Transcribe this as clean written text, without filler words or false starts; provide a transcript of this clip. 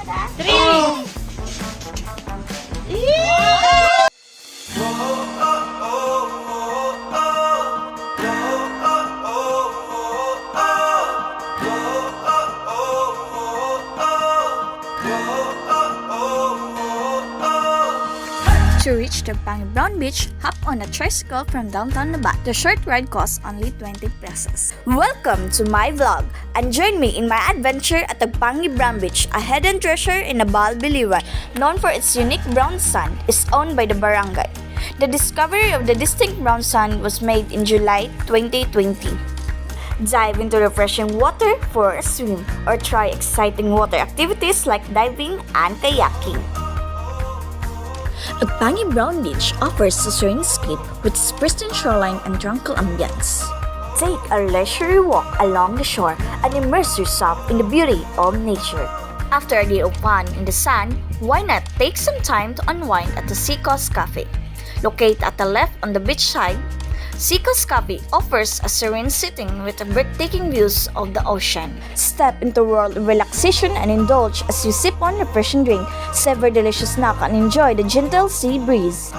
3. To reach the Agpangi Brown Beach, hop on a tricycle from downtown Nabat. The short ride costs only 20 pesos. Welcome to my vlog, and join me in my adventure at Agpangi Brown Beach, a hidden treasure in Nabal, Biliran. Known for its unique brown sand, is owned by the barangay. The discovery of the distinct brown sand was made in July 2020. Dive into refreshing water for a swim, or try exciting water activities like diving and kayaking. Agpangi Brown Beach offers a serene escape with its pristine shoreline and tranquil ambience. Take a leisurely walk along the shore and immerse yourself in the beauty of nature. After a day of fun in the sand, why not take some time to unwind at the Seacoast Cafe? Located at the left on the beach side, Seacoast Cafe offers a serene sitting with breathtaking views of the ocean. Step into a world of relaxation and indulge as you sip on refreshing drink, savor delicious snack, and enjoy the gentle sea breeze.